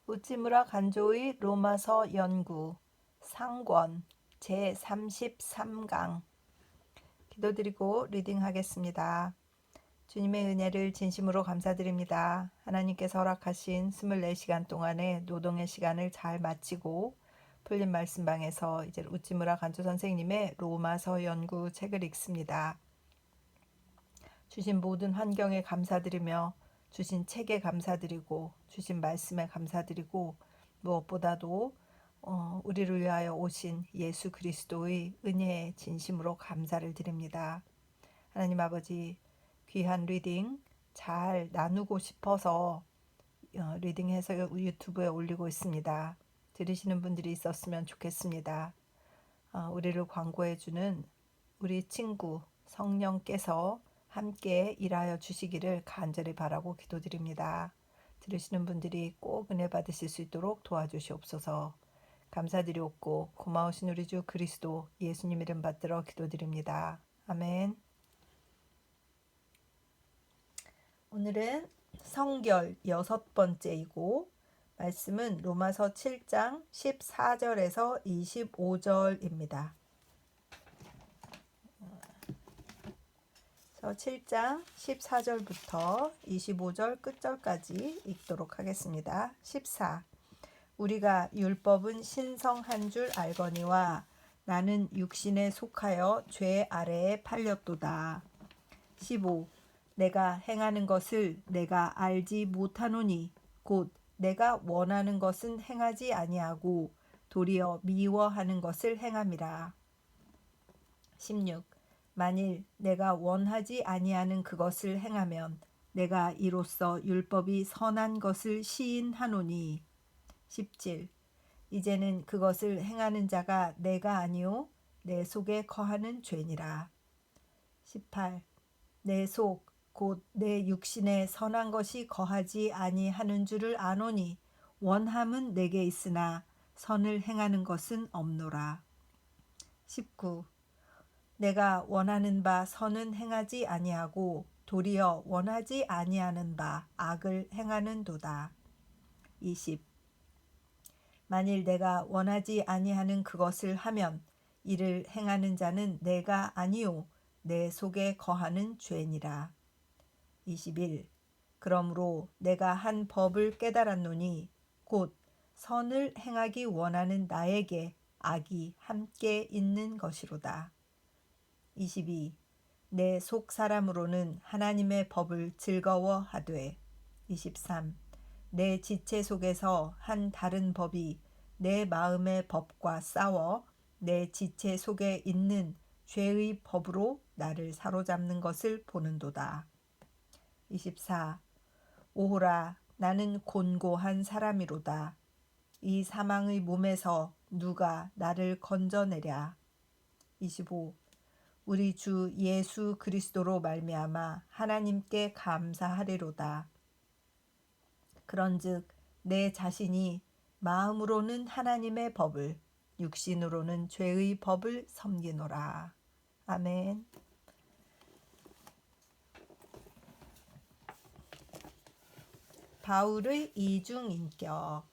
우찌무라 간조의 로마서 연구 상권 제33강 기도드리고 리딩하겠습니다. 주님의 은혜를 진심으로 감사드립니다. 하나님께서 허락하신 24시간 동안의 노동의 시간을 잘 마치고 풀린 말씀방에서 이제 우찌무라 간조 선생님의 로마서 연구 책을 읽습니다. 주신 모든 환경에 감사드리며 주신 책에 감사드리고 주신 말씀에 감사드리고 무엇보다도 우리를 위하여 오신 예수 그리스도의 은혜에 진심으로 감사를 드립니다. 하나님 아버지, 귀한 리딩 잘 나누고 싶어서 리딩해서 유튜브에 올리고 있습니다. 들으시는 분들이 있었으면 좋겠습니다. 우리를 광고해주는 우리 친구 성령께서 함께 일하여 주시기를 간절히 바라고 기도드립니다. 들으시는 분들이 꼭 은혜 받으실 수 있도록 도와주시옵소서. 감사드리옵고 고마우신 우리 주 그리스도 예수님 이름 받들어 기도드립니다. 아멘. 오늘은 성결 6번째이고 말씀은 로마서 7장 14절에서 25절입니다. 7장 14절부터 25절 끝절까지 읽도록 하겠습니다. 14. 우리가 율법은 신성한 줄 알거니와 나는 육신에 속하여 죄 아래에 팔렸도다. 15. 내가 행하는 것을 내가 알지 못하노니 곧 내가 원하는 것은 행하지 아니하고 도리어 미워하는 것을 행함이라. 16. 만일 내가 원하지 아니하는 그것을 행하면 내가 이로써 율법이 선한 것을 시인하노니. 17. 이제는 그것을 행하는 자가 내가 아니오 내 속에 거하는 죄니라. 18. 내 속 곧 내 육신에 선한 것이 거하지 아니하는 줄을 아노니 원함은 내게 있으나 선을 행하는 것은 없노라. 19. 내가 원하는 바 선은 행하지 아니하고 도리어 원하지 아니하는 바 악을 행하는도다. 20. 만일 내가 원하지 아니하는 그것을 하면 이를 행하는 자는 내가 아니오 내 속에 거하는 죄니라. 21. 그러므로 내가 한 법을 깨달았노니 곧 선을 행하기 원하는 나에게 악이 함께 있는 것이로다. 22. 내 속 사람으로는 하나님의 법을 즐거워하되. 23. 내 지체 속에서 한 다른 법이 내 마음의 법과 싸워 내 지체 속에 있는 죄의 법으로 나를 사로잡는 것을 보는도다. 24. 오호라 나는 곤고한 사람이로다. 이 사망의 몸에서 누가 나를 건져내랴. 25. 우리 주 예수 그리스도로 말미암아 하나님께 감사하리로다. 그런즉 내 자신이 마음으로는 하나님의 법을 육신으로는 죄의 법을 섬기노라. 아멘. 바울의 이중인격.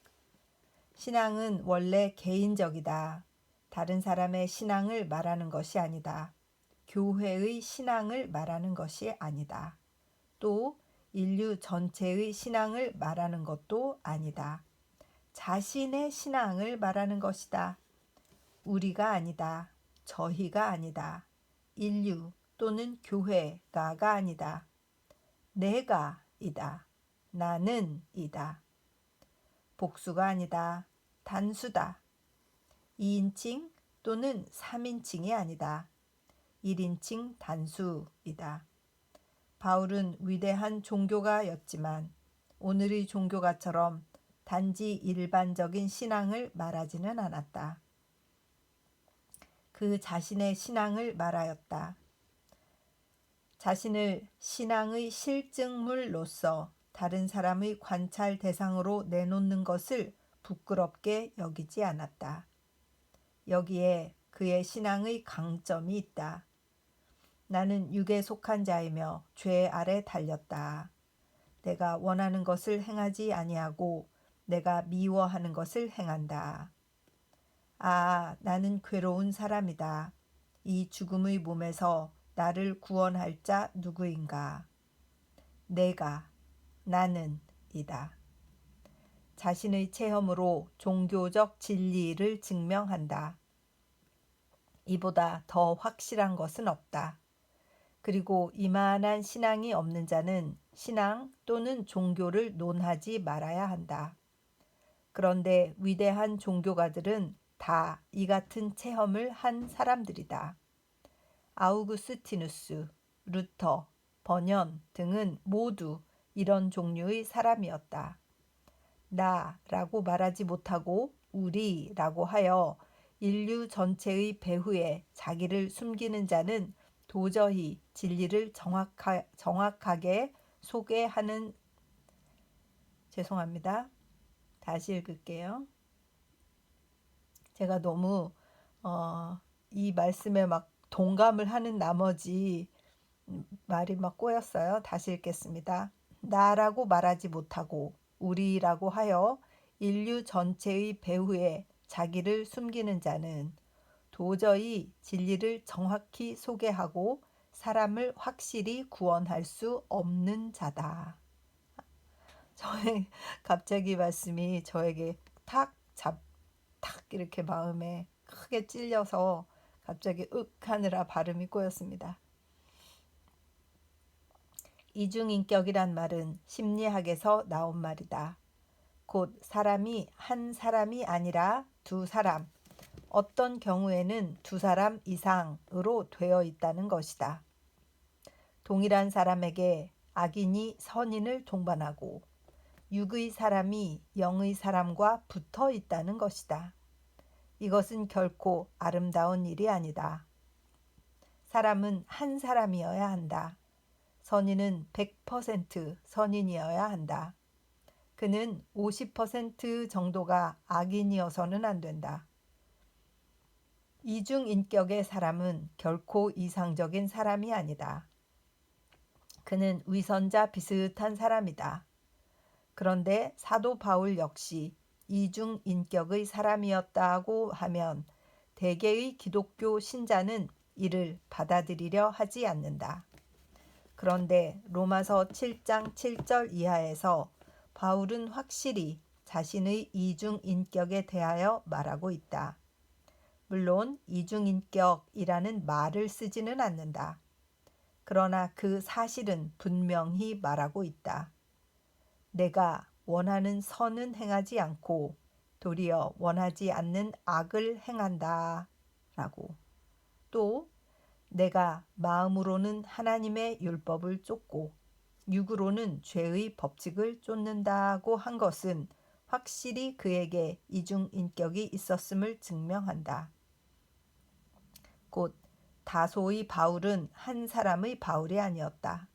신앙은 원래 개인적이다. 다른 사람의 신앙을 말하는 것이 아니다. 교회의 신앙을 말하는 것이 아니다. 또 인류 전체의 신앙을 말하는 것도 아니다. 자신의 신앙을 말하는 것이다. 우리가 아니다. 저희가 아니다. 인류 또는 교회가가 아니다. 내가이다. 나는 이다. 복수가 아니다. 단수다. 2인칭 또는 3인칭이 아니다. 1인칭 단수이다. 바울은 위대한 종교가였지만 오늘의 종교가처럼 단지 일반적인 신앙을 말하지는 않았다. 그 자신의 신앙을 말하였다. 자신을 신앙의 실증물로서 다른 사람의 관찰 대상으로 내놓는 것을 부끄럽게 여기지 않았다. 여기에 그의 신앙의 강점이 있다. 나는 육에 속한 자이며 죄 아래 달렸다. 내가 원하는 것을 행하지 아니하고 내가 미워하는 것을 행한다. 아, 나는 괴로운 사람이다. 이 죽음의 몸에서 나를 구원할 자 누구인가? 내가, 나는 이다. 자신의 체험으로 종교적 진리를 증명한다. 이보다 더 확실한 것은 없다. 그리고 이만한 신앙이 없는 자는 신앙 또는 종교를 논하지 말아야 한다. 그런데 위대한 종교가들은 다 이 같은 체험을 한 사람들이다. 아우구스티누스, 루터, 번연 등은 모두 이런 종류의 사람이었다. 나라고 말하지 못하고 우리라고 하여 인류 전체의 배후에 자기를 숨기는 자는 도저히 진리를 정확하게 소개하는 죄송합니다. 다시 읽을게요. 제가 너무 이 말씀에 막 동감을 하는 나머지 말이 막 꼬였어요. 다시 읽겠습니다. 나라고 말하지 못하고 우리라고 하여 인류 전체의 배후에 자기를 숨기는 자는 도저히 진리를 정확히 소개하고 사람을 확실히 구원할 수 없는 자다. 저의 갑자기 말씀이 저에게 탁 이렇게 마음에 크게 찔려서 갑자기 하느라 발음이 꼬였습니다. 이중인격이란 말은 심리학에서 나온 말이다. 곧 사람이 한 사람이 아니라 두 사람, 어떤 경우에는 두 사람 이상으로 되어 있다는 것이다. 동일한 사람에게 악인이 선인을 동반하고 육의 사람이 영의 사람과 붙어 있다는 것이다. 이것은 결코 아름다운 일이 아니다. 사람은 한 사람이어야 한다. 선인은 100% 선인이어야 한다. 그는 50% 정도가 악인이어서는 안 된다. 이중인격의 사람은 결코 이상적인 사람이 아니다. 그는 위선자 비슷한 사람이다. 그런데 사도 바울 역시 이중인격의 사람이었다고 하면 대개의 기독교 신자는 이를 받아들이려 하지 않는다. 그런데 로마서 7장 7절 이하에서 바울은 확실히 자신의 이중인격에 대하여 말하고 있다. 물론 이중인격이라는 말을 쓰지는 않는다. 그러나 그 사실은 분명히 말하고 있다. 내가 원하는 선은 행하지 않고 도리어 원하지 않는 악을 행한다. 라고. 또 내가 마음으로는 하나님의 율법을 쫓고 육으로는 죄의 법칙을 쫓는다고 한 것은 확실히 그에게 이중인격이 있었음을 증명한다. 곧 다소의 바울은 한 사람의 바울이 아니었다.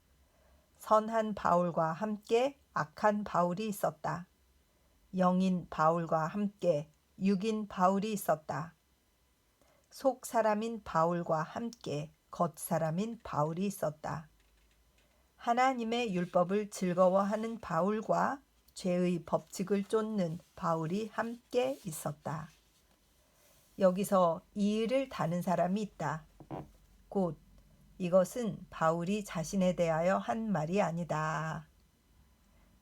선한 바울과 함께 악한 바울이 있었다. 영인 바울과 함께 육인 바울이 있었다. 속 사람인 바울과 함께 겉 사람인 바울이 있었다. 하나님의 율법을 즐거워하는 바울과 죄의 법칙을 쫓는 바울이 함께 있었다. 여기서 이 일을 다는 사람이 있다. 곧 이것은 바울이 자신에 대하여 한 말이 아니다.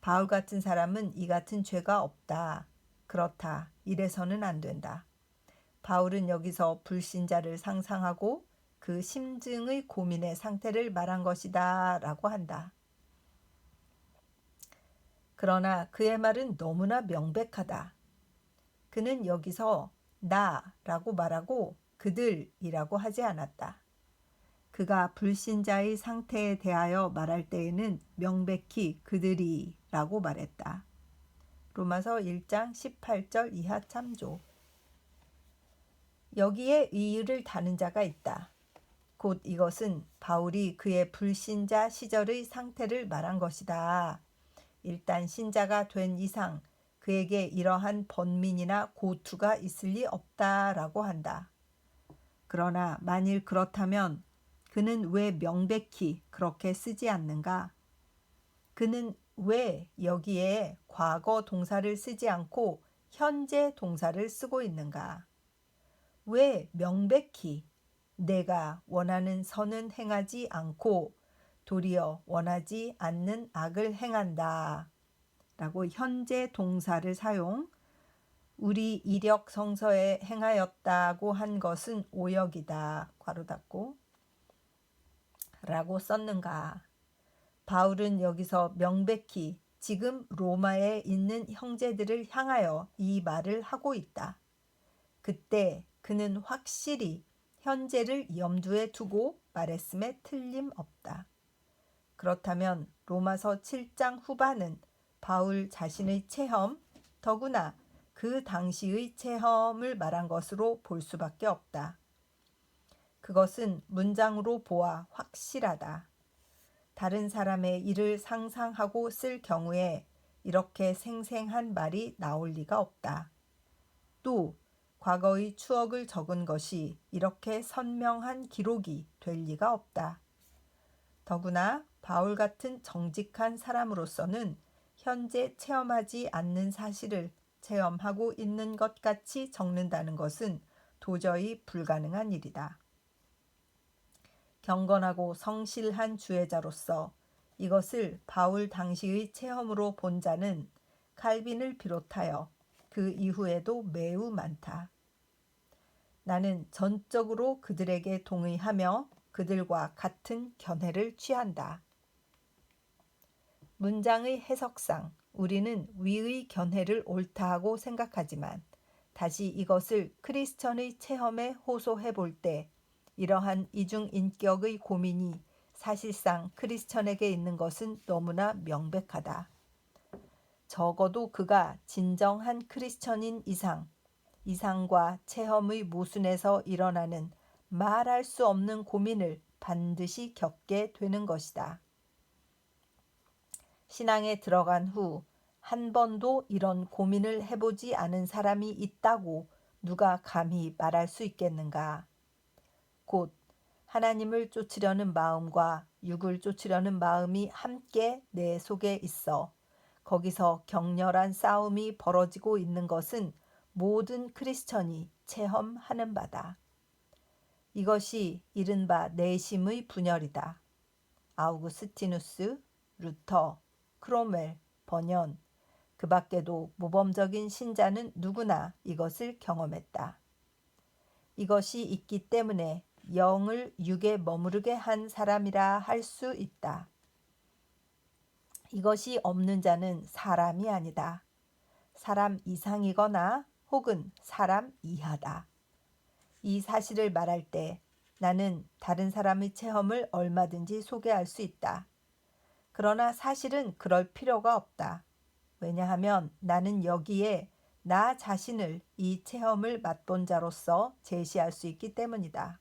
바울 같은 사람은 이 같은 죄가 없다. 그렇다. 이래서는 안 된다. 바울은 여기서 불신자를 상상하고 그 심증의 고민의 상태를 말한 것이다 라고 한다. 그러나 그의 말은 너무나 명백하다. 그는 여기서 나라고 말하고 그들이라고 하지 않았다. 그가 불신자의 상태에 대하여 말할 때에는 명백히 그들이라고 말했다. 로마서 1장 18절 이하 참조. 여기에 이 일을 다는 자가 있다. 곧 이것은 바울이 그의 불신자 시절의 상태를 말한 것이다. 일단 신자가 된 이상 그에게 이러한 번민이나 고투가 있을 리 없다라고 한다. 그러나 만일 그렇다면 그는 왜 명백히 그렇게 쓰지 않는가? 그는 왜 여기에 과거 동사를 쓰지 않고 현재 동사를 쓰고 있는가? 왜 명백히 내가 원하는 선은 행하지 않고 도리어 원하지 않는 악을 행한다 라고 현재 동사를 사용, 우리 이력 성서에 행하였다고 한 것은 오역이다 괄호 닫고 라고 썼는가? 바울은 여기서 명백히 지금 로마에 있는 형제들을 향하여 이 말을 하고 있다. 그때 그는 확실히 현재를 염두에 두고 말했음에 틀림없다. 그렇다면 로마서 7장 후반은 바울 자신의 체험, 더구나 그 당시의 체험을 말한 것으로 볼 수밖에 없다. 그것은 문장으로 보아 확실하다. 다른 사람의 일을 상상하고 쓸 경우에 이렇게 생생한 말이 나올 리가 없다. 또 과거의 추억을 적은 것이 이렇게 선명한 기록이 될 리가 없다. 더구나 바울 같은 정직한 사람으로서는 현재 체험하지 않는 사실을 체험하고 있는 것 같이 적는다는 것은 도저히 불가능한 일이다. 경건하고 성실한 주애자로서 이것을 바울 당시의 체험으로 본 자는 칼빈을 비롯하여 그 이후에도 매우 많다. 나는 전적으로 그들에게 동의하며 그들과 같은 견해를 취한다. 문장의 해석상 우리는 위의 견해를 옳다고 생각하지만 다시 이것을 크리스천의 체험에 호소해 볼 때 이러한 이중인격의 고민이 사실상 크리스천에게 있는 것은 너무나 명백하다. 적어도 그가 진정한 크리스천인 이상, 이상과 체험의 모순에서 일어나는 말할 수 없는 고민을 반드시 겪게 되는 것이다. 신앙에 들어간 후 한 번도 이런 고민을 해보지 않은 사람이 있다고 누가 감히 말할 수 있겠는가? 곧 하나님을 쫓으려는 마음과 육을 쫓으려는 마음이 함께 내 속에 있어 거기서 격렬한 싸움이 벌어지고 있는 것은 모든 크리스천이 체험하는 바다. 이것이 이른바 내심의 분열이다. 아우구스티누스, 루터, 크롬웰, 번연, 그 밖에도 모범적인 신자는 누구나 이것을 경험했다. 이것이 있기 때문에 영을 육에 머무르게 한 사람이라 할 수 있다. 이것이 없는 자는 사람이 아니다. 사람 이상이거나 혹은 사람 이하다. 이 사실을 말할 때 나는 다른 사람의 체험을 얼마든지 소개할 수 있다. 그러나 사실은 그럴 필요가 없다. 왜냐하면 나는 여기에 나 자신을 이 체험을 맛본 자로서 제시할 수 있기 때문이다.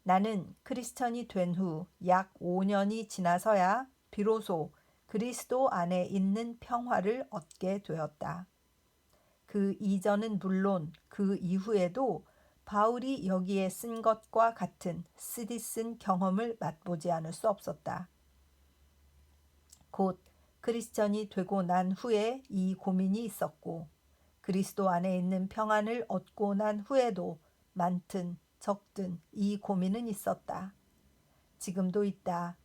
나는 크리스천이 된 후 약 5년이 지나서야 비로소 그리스도 안에 있는 평화를 얻게 되었다. 그 이전은 물론 그 이후에도 바울이 여기에 쓴 것과 같은 쓰디쓴 경험을 맛보지 않을 수 없었다. 곧 크리스천이 되고 난 후에 이 고민이 있었고 그리스도 안에 있는 평안을 얻고 난 후에도 많든 적든 이 고민은 있었다. 지금도 있다.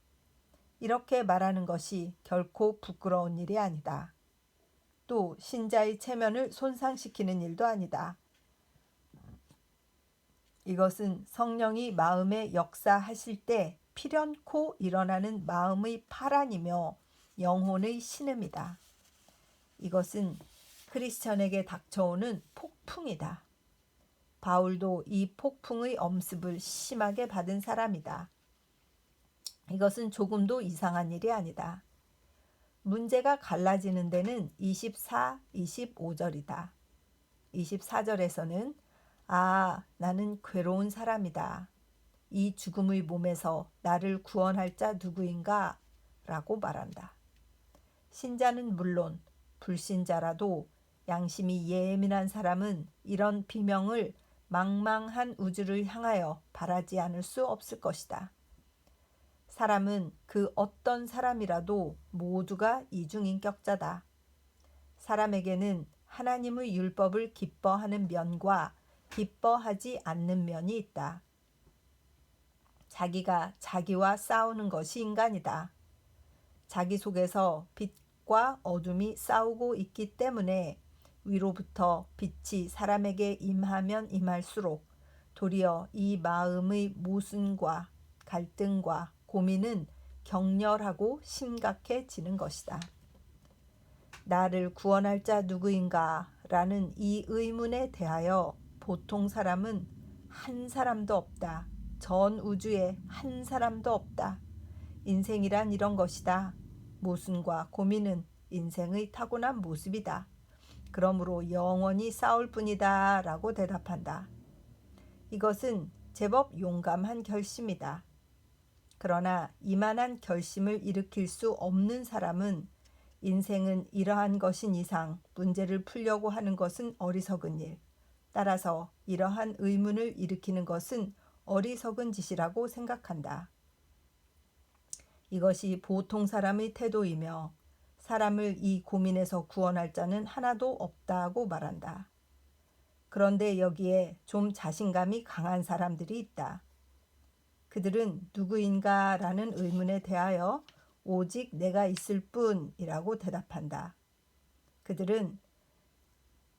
이렇게 말하는 것이 결코 부끄러운 일이 아니다. 또 신자의 체면을 손상시키는 일도 아니다. 이것은 성령이 마음에 역사하실 때 필연코 일어나는 마음의 파란이며 영혼의 신음이다. 이것은 크리스천에게 닥쳐오는 폭풍이다. 바울도 이 폭풍의 엄습을 심하게 받은 사람이다. 이것은 조금도 이상한 일이 아니다. 문제가 갈라지는 데는 24, 25절이다. 24절에서는 나는 괴로운 사람이다. 이 죽음의 몸에서 나를 구원할 자 누구인가? 라고 말한다. 신자는 물론 불신자라도 양심이 예민한 사람은 이런 비명을 망망한 우주를 향하여 바라지 않을 수 없을 것이다. 사람은 그 어떤 사람이라도 모두가 이중인격자다. 사람에게는 하나님의 율법을 기뻐하는 면과 기뻐하지 않는 면이 있다. 자기가 자기와 싸우는 것이 인간이다. 자기 속에서 빛과 어둠이 싸우고 있기 때문에 위로부터 빛이 사람에게 임하면 임할수록 도리어 이 마음의 모순과 갈등과 고민은 격렬하고 심각해지는 것이다. 나를 구원할 자 누구인가? 라는 이 의문에 대하여 보통 사람은 한 사람도 없다. 전 우주에 한 사람도 없다. 인생이란 이런 것이다. 모순과 고민은 인생의 타고난 모습이다. 그러므로 영원히 싸울 뿐이다. 라고 대답한다. 이것은 제법 용감한 결심이다. 그러나 이만한 결심을 일으킬 수 없는 사람은 인생은 이러한 것인 이상 문제를 풀려고 하는 것은 어리석은 일. 따라서 이러한 의문을 일으키는 것은 어리석은 짓이라고 생각한다. 이것이 보통 사람의 태도이며 사람을 이 고민에서 구원할 자는 하나도 없다고 말한다. 그런데 여기에 좀 자신감이 강한 사람들이 있다. 그들은 누구인가 라는 의문에 대하여 오직 내가 있을 뿐이라고 대답한다. 그들은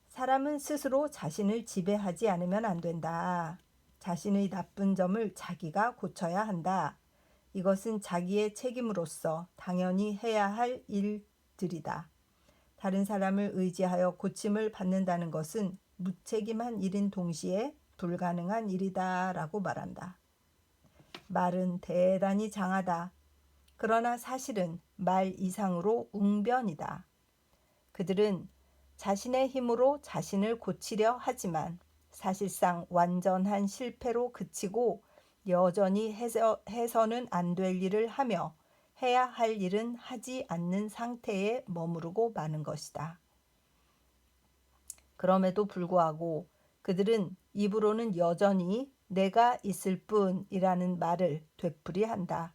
사람은 스스로 자신을 지배하지 않으면 안 된다. 자신의 나쁜 점을 자기가 고쳐야 한다. 이것은 자기의 책임으로서 당연히 해야 할 일들이다. 다른 사람을 의지하여 고침을 받는다는 것은 무책임한 일인 동시에 불가능한 일이다 라고 말한다. 말은 대단히 장하다. 그러나 사실은 말 이상으로 웅변이다. 그들은 자신의 힘으로 자신을 고치려 하지만 사실상 완전한 실패로 그치고 여전히 해서는 안 될 일을 하며 해야 할 일은 하지 않는 상태에 머무르고 마는 것이다. 그럼에도 불구하고 그들은 입으로는 여전히 내가 있을 뿐이라는 말을 되풀이한다.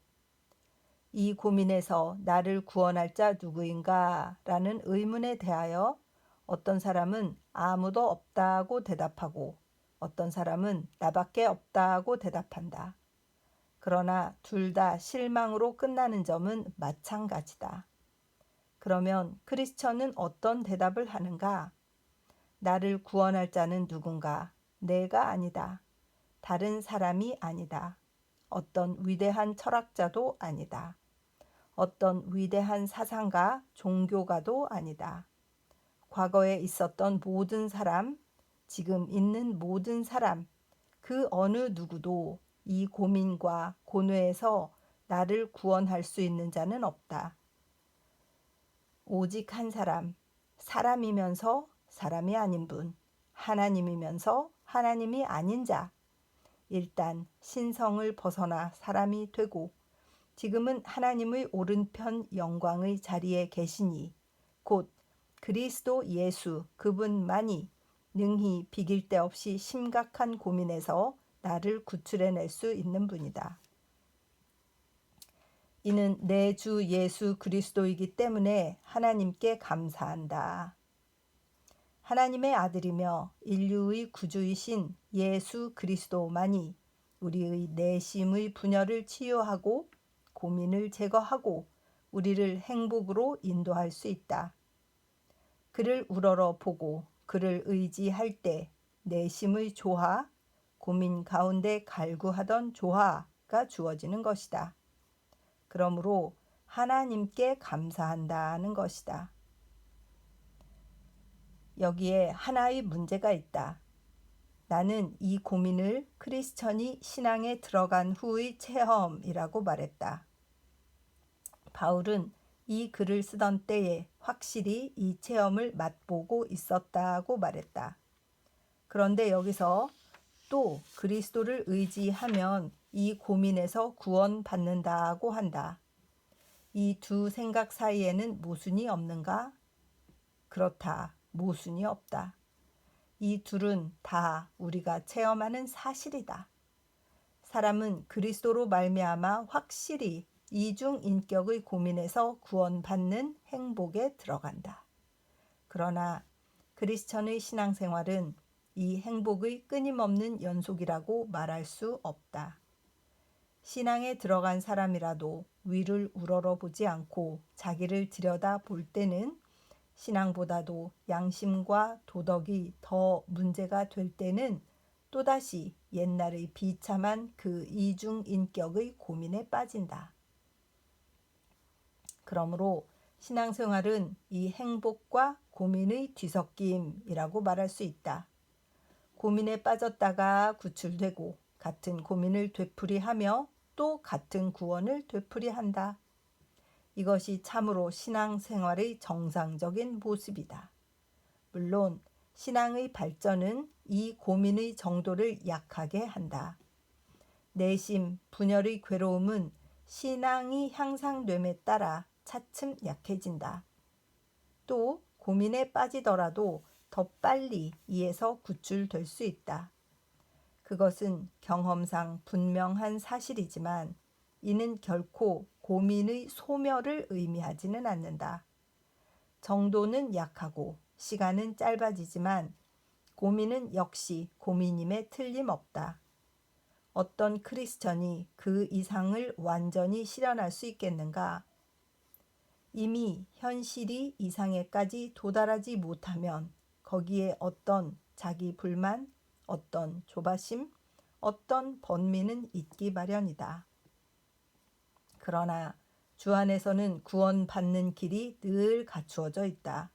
이 고민에서 나를 구원할 자 누구인가? 라는 의문에 대하여 어떤 사람은 아무도 없다고 대답하고 어떤 사람은 나밖에 없다고 대답한다. 그러나 둘 다 실망으로 끝나는 점은 마찬가지다. 그러면 크리스천은 어떤 대답을 하는가? 나를 구원할 자는 누군가? 내가 아니다. 다른 사람이 아니다. 어떤 위대한 철학자도 아니다. 어떤 위대한 사상가, 종교가도 아니다. 과거에 있었던 모든 사람, 지금 있는 모든 사람, 그 어느 누구도 이 고민과 고뇌에서 나를 구원할 수 있는 자는 없다. 오직 한 사람, 사람이면서 사람이 아닌 분, 하나님이면서 하나님이 아닌 자. 일단 신성을 벗어나 사람이 되고 지금은 하나님의 오른편 영광의 자리에 계시니 곧 그리스도 예수 그분만이 능히 비길 데 없이 심각한 고민에서 나를 구출해낼 수 있는 분이다. 이는 내 주 예수 그리스도이기 때문에 하나님께 감사한다. 하나님의 아들이며 인류의 구주이신 예수 그리스도만이 우리의 내심의 분열을 치유하고 고민을 제거하고 우리를 행복으로 인도할 수 있다. 그를 우러러 보고 그를 의지할 때 내심의 조화, 고민 가운데 갈구하던 조화가 주어지는 것이다. 그러므로 하나님께 감사한다는 것이다. 여기에 하나의 문제가 있다. 나는 이 고민을 크리스천이 신앙에 들어간 후의 체험이라고 말했다. 바울은 이 글을 쓰던 때에 확실히 이 체험을 맛보고 있었다고 말했다. 그런데 여기서 또 그리스도를 의지하면 이 고민에서 구원받는다고 한다. 이 두 생각 사이에는 모순이 없는가? 그렇다. 모순이 없다. 이 둘은 다 우리가 체험하는 사실이다. 사람은 그리스도로 말미암아 확실히 이중 인격의 고민에서 구원받는 행복에 들어간다. 그러나 크리스천의 신앙생활은 이 행복의 끊임없는 연속이라고 말할 수 없다. 신앙에 들어간 사람이라도 위를 우러러보지 않고 자기를 들여다 볼 때는 신앙보다도 양심과 도덕이 더 문제가 될 때는 또다시 옛날의 비참한 그 이중인격의 고민에 빠진다. 그러므로 신앙생활은 이 행복과 고민의 뒤섞임이라고 말할 수 있다. 고민에 빠졌다가 구출되고 같은 고민을 되풀이하며 또 같은 구원을 되풀이한다. 이것이 참으로 신앙생활의 정상적인 모습이다. 물론 신앙의 발전은 이 고민의 정도를 약하게 한다. 내심, 분열의 괴로움은 신앙이 향상됨에 따라 차츰 약해진다. 또 고민에 빠지더라도 더 빨리 이에서 구출될 수 있다. 그것은 경험상 분명한 사실이지만 이는 결코 고민의 소멸을 의미하지는 않는다. 정도는 약하고 시간은 짧아지지만 고민은 역시 고민임에 틀림없다. 어떤 크리스천이 그 이상을 완전히 실현할 수 있겠는가? 이미 현실이 이상에까지 도달하지 못하면 거기에 어떤 자기 불만, 어떤 조바심, 어떤 번민은 있기 마련이다. 그러나 주 안에서는 구원받는 길이 늘 갖추어져 있다.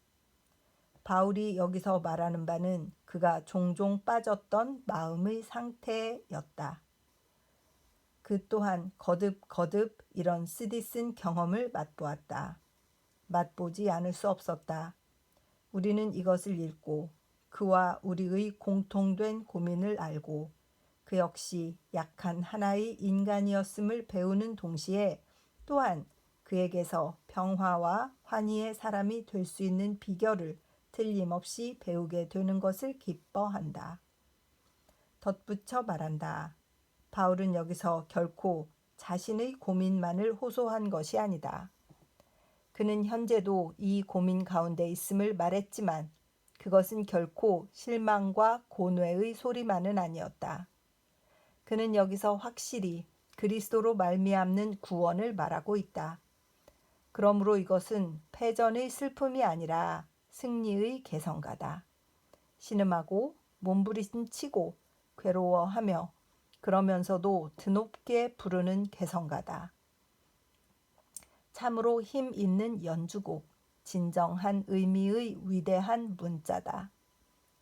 바울이 여기서 말하는 바는 그가 종종 빠졌던 마음의 상태였다. 그 또한 거듭 이런 쓰디쓴 경험을 맛보았다. 맛보지 않을 수 없었다. 우리는 이것을 읽고 그와 우리의 공통된 고민을 알고 그 역시 약한 하나의 인간이었음을 배우는 동시에 또한 그에게서 평화와 환희의 사람이 될 수 있는 비결을 틀림없이 배우게 되는 것을 기뻐한다. 덧붙여 말한다. 바울은 여기서 결코 자신의 고민만을 호소한 것이 아니다. 그는 현재도 이 고민 가운데 있음을 말했지만 그것은 결코 실망과 고뇌의 소리만은 아니었다. 그는 여기서 확실히 그리스도로 말미암는 구원을 말하고 있다. 그러므로 이것은 패전의 슬픔이 아니라 승리의 개성가다. 신음하고 몸부림치고 괴로워하며 그러면서도 드높게 부르는 개성가다. 참으로 힘 있는 연주곡, 진정한 의미의 위대한 문자다.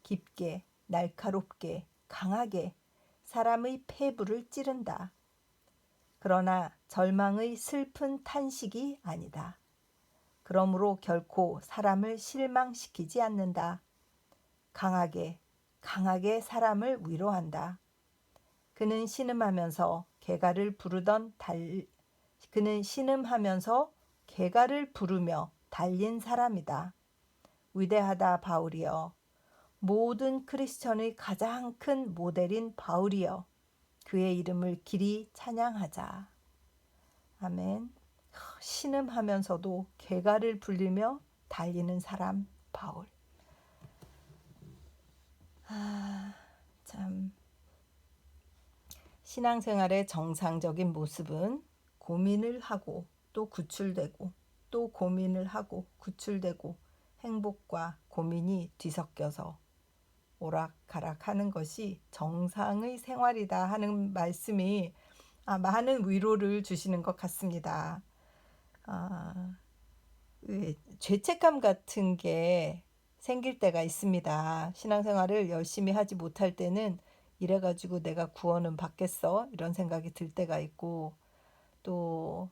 깊게, 날카롭게, 강하게 사람의 폐부를 찌른다. 그러나 절망의 슬픈 탄식이 아니다. 그러므로 결코 사람을 실망시키지 않는다. 강하게 사람을 위로한다. 그는 신음하면서 개가를 부르며 달린 사람이다. 위대하다 바울이여. 모든 크리스천의 가장 큰 모델인 바울이여. 그의 이름을 길이 찬양하자. 아멘. 신음하면서도 개가를 불리며 달리는 사람 바울. 참. 신앙생활의 정상적인 모습은 고민을 하고 또 구출되고 또 고민을 하고 구출되고 행복과 고민이 뒤섞여서 오락가락하는 것이 정상의 생활이다 하는 말씀이 많은 위로를 주시는 것 같습니다. 죄책감 같은 게 생길 때가 있습니다. 신앙생활을 열심히 하지 못할 때는 이래가지고 내가 구원은 받겠어? 이런 생각이 들 때가 있고 또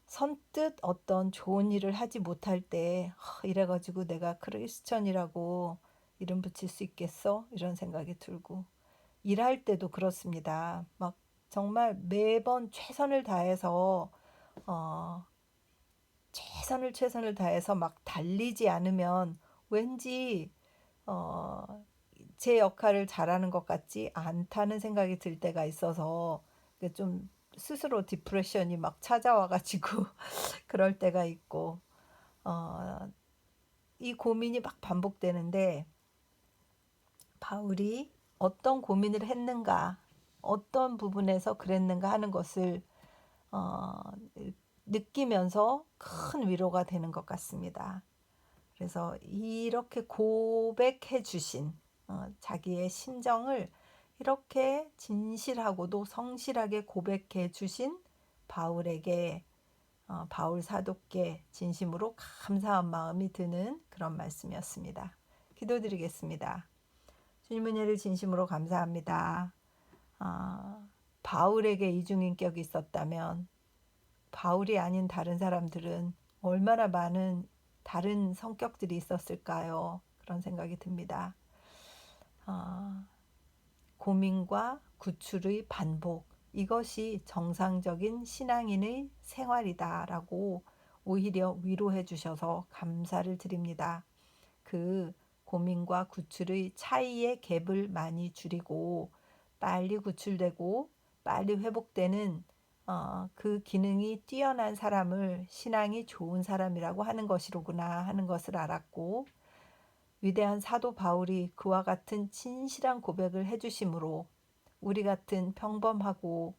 선뜻 어떤 좋은 일을 하지 못할 때 이래가지고 내가 크리스천이라고 이름 붙일 수 있겠어? 이런 생각이 들고 일할 때도 그렇습니다. 막 정말 매번 최선을 다해서 막 달리지 않으면 왠지 제 역할을 잘하는 것 같지 않다는 생각이 들 때가 있어서 좀 스스로 디프레션이 막 찾아와 가지고 그럴 때가 있고 어 이 고민이 막 반복되는데 바울이 어떤 고민을 했는가, 어떤 부분에서 그랬는가 하는 것을 어 느끼면서 큰 위로가 되는 것 같습니다. 그래서 이렇게 고백해 주신 자기의 심정을 이렇게 진실하고도 성실하게 고백해 주신 바울에게 바울 사도께 진심으로 감사한 마음이 드는 그런 말씀이었습니다. 기도드리겠습니다. 주님 은혜를 진심으로 감사합니다. 바울에게 이중인격이 있었다면 바울이 아닌 다른 사람들은 얼마나 많은 다른 성격들이 있었을까요? 그런 생각이 듭니다. 고민과 구출의 반복, 이것이 정상적인 신앙인의 생활이다라고 오히려 위로해 주셔서 감사를 드립니다. 그 고민과 구출의 차이의 갭을 많이 줄이고 빨리 구출되고 빨리 회복되는 그 기능이 뛰어난 사람을 신앙이 좋은 사람이라고 하는 것이로구나 하는 것을 알았고, 위대한 사도 바울이 그와 같은 진실한 고백을 해주심으로 우리 같은 평범하고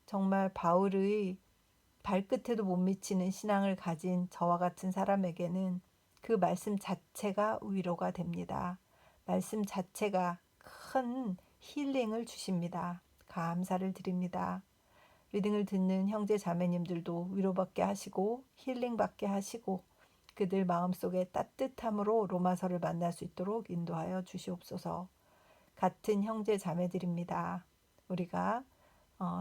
정말 바울의 발끝에도 못 미치는 신앙을 가진 저와 같은 사람에게는 그 말씀 자체가 위로가 됩니다. 말씀 자체가 큰 힐링을 주십니다. 감사를 드립니다. 리딩을 듣는 형제 자매님들도 위로받게 하시고 힐링받게 하시고 그들 마음속에 따뜻함으로 로마서를 만날 수 있도록 인도하여 주시옵소서. 같은 형제 자매들입니다. 우리가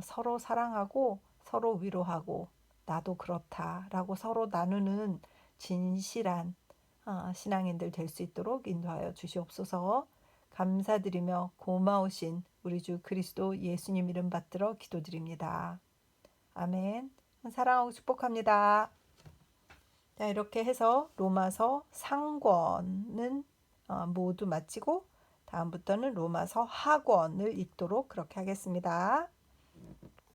서로 사랑하고 서로 위로하고 나도 그렇다라고 서로 나누는 진실한 신앙인들 될 수 있도록 인도하여 주시옵소서. 감사드리며 고마우신 우리 주 그리스도 예수님 이름 받들어 기도드립니다. 아멘. 사랑하고 축복합니다. 자, 이렇게 해서 로마서 상권은 모두 마치고 다음부터는 로마서 하권을 읽도록 그렇게 하겠습니다.